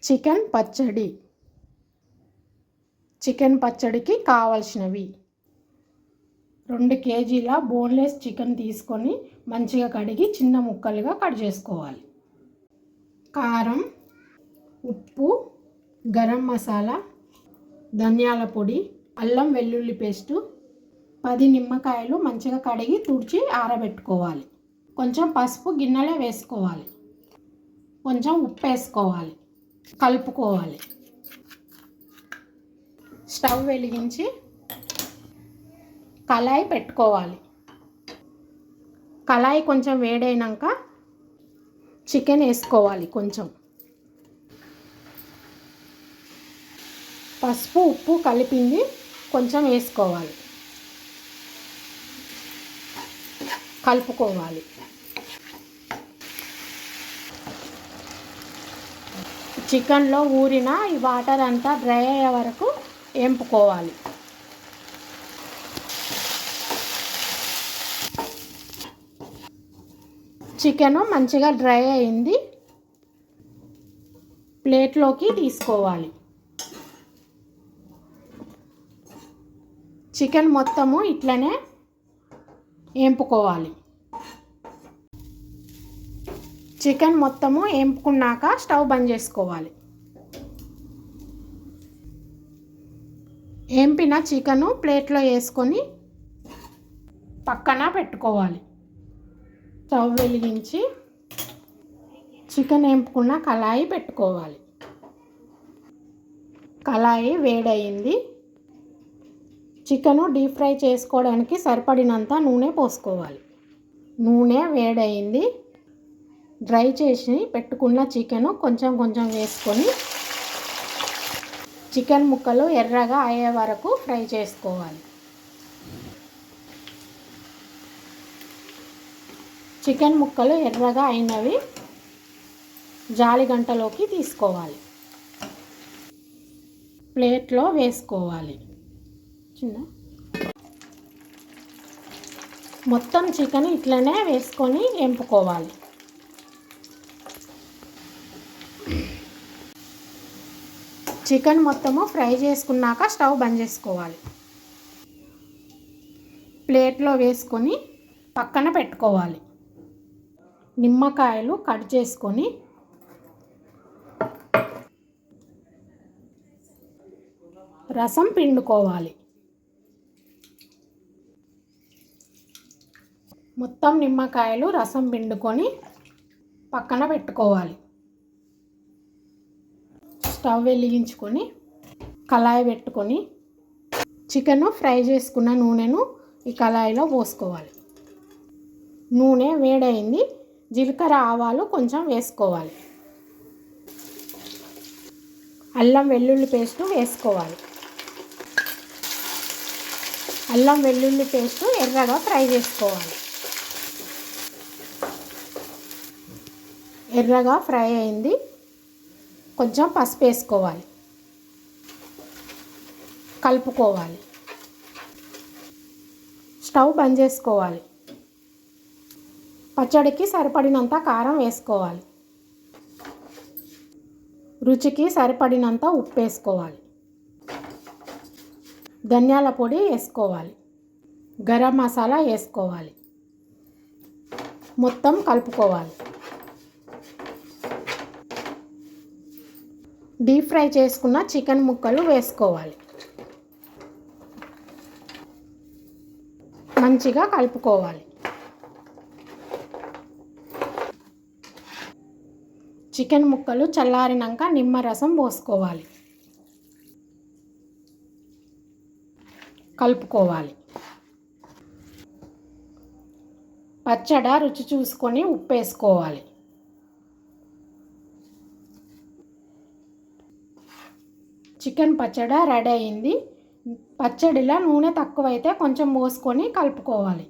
Chicken పచ్చడి. Chicken పచ్చడికి కావలసినవి: 2 కేజీల బోన్లెస్ చికెన్ తీసుకొని మంచిగా కడిగి చిన్న ముక్కలుగా కట్ చేసుకోవాలి. కారం, ఉప్పు, గరం మసాలా, ధనియాల పొడి, అల్లం వెల్లుల్లి పేస్టు, 10 నిమ్మకాయలు మంచిగా కడిగి తుడిచి ఆరబెట్టుకోవాలి. కొంచెం పసుపు గిన్నెలో వేసుకోవాలి. కొంచెం ఉప్పు వేసుకోవాలి. కలుపుకోవాలి. స్టవ్ వెలిగించి కళాయి పెట్టుకోవాలి. కళాయి కొంచెం వేడైనాక చికెన్ వేసుకోవాలి. కొంచెం పసుపు ఉప్పు కలిపింది కొంచెం వేసుకోవాలి. కలుపుకోవాలి. చికెన్లో ఊరిన ఈ వాటర్ అంతా డ్రై అయ్యే వరకు వేపుకోవాలి. చికెన్ మంచిగా డ్రై అయింది. ప్లేట్లోకి తీసుకోవాలి. చికెన్ మొత్తము ఇట్లనే వేపుకోవాలి. చికెన్ మొత్తము వేపుకున్నాక స్టవ్ బంద్ చేసుకోవాలి. వేపిన చికెను ప్లేట్లో వేసుకొని పక్కన పెట్టుకోవాలి. స్టవ్ వెలిగించి చికెన్ వేపుకున్న కళాయి పెట్టుకోవాలి. కళాయి వేడయింది. చికెను డీప్ ఫ్రై చేసుకోవడానికి సరిపడినంత నూనె పోసుకోవాలి. నూనె వేడయింది. డ్రై చేసి పెట్టుకున్న చికెను కొంచెం కొంచెం వేసుకొని చికెన్ ముక్కలు ఎర్రగా అయ్యే వరకు ఫ్రై చేసుకోవాలి. చికెన్ ముక్కలు ఎర్రగా అయినవి జాలి గంటలోకి తీసుకోవాలి. ప్లేట్లో వేసుకోవాలి. మొత్తం చికెన్ ఇట్లనే వేసుకొని వేపుకోవాలి. చికెన్ మొత్తము ఫ్రై చేసుకున్నాక స్టవ్ బంద్ చేసుకోవాలి. ప్లేట్లో వేసుకొని పక్కన పెట్టుకోవాలి. నిమ్మకాయలు కట్ చేసుకొని రసం పిండుకోవాలి. మొత్తం నిమ్మకాయలు రసం పిండుకొని పక్కన పెట్టుకోవాలి. స్టవ్ వెలిగించుకొని కళాయి పెట్టుకొని చికెన్ ఫ్రై చేసుకున్న నూనెను ఈ కళాయిలో పోసుకోవాలి. నూనె వేడైంది. జీలకర్ర ఆవాలు కొంచెం వేసుకోవాలి. అల్లం వెల్లుల్లి పేస్టు వేసుకోవాలి. అల్లం వెల్లుల్లి పేస్టు ఎర్రగా ఫ్రై చేసుకోవాలి. ఎర్రగా ఫ్రై అయింది. కొంచెం పసుపు వేసుకోవాలి. కలుపుకోవాలి. స్టవ్ బంద్ చేసుకోవాలి. పచ్చడికి సరిపడినంత కారం వేసుకోవాలి. రుచికి సరిపడినంత ఉప్పు వేసుకోవాలి. ధనియాల పొడి వేసుకోవాలి. గరం మసాలా వేసుకోవాలి. మొత్తం కలుపుకోవాలి. డీప్ ఫ్రై చేసుకున్న చికెన్ ముక్కలు వేసుకోవాలి. మంచిగా కలుపుకోవాలి. చికెన్ ముక్కలు చల్లారినాక నిమ్మరసం పోసుకోవాలి. కలుపుకోవాలి. పచ్చడి రుచి చూసుకొని ఉప్పు వేసుకోవాలి. చికెన్ పచ్చడి రెడీ అయింది. పచ్చడిలో నూనె తక్కువైతే కొంచెం పోసుకొని కలుపుకోవాలి.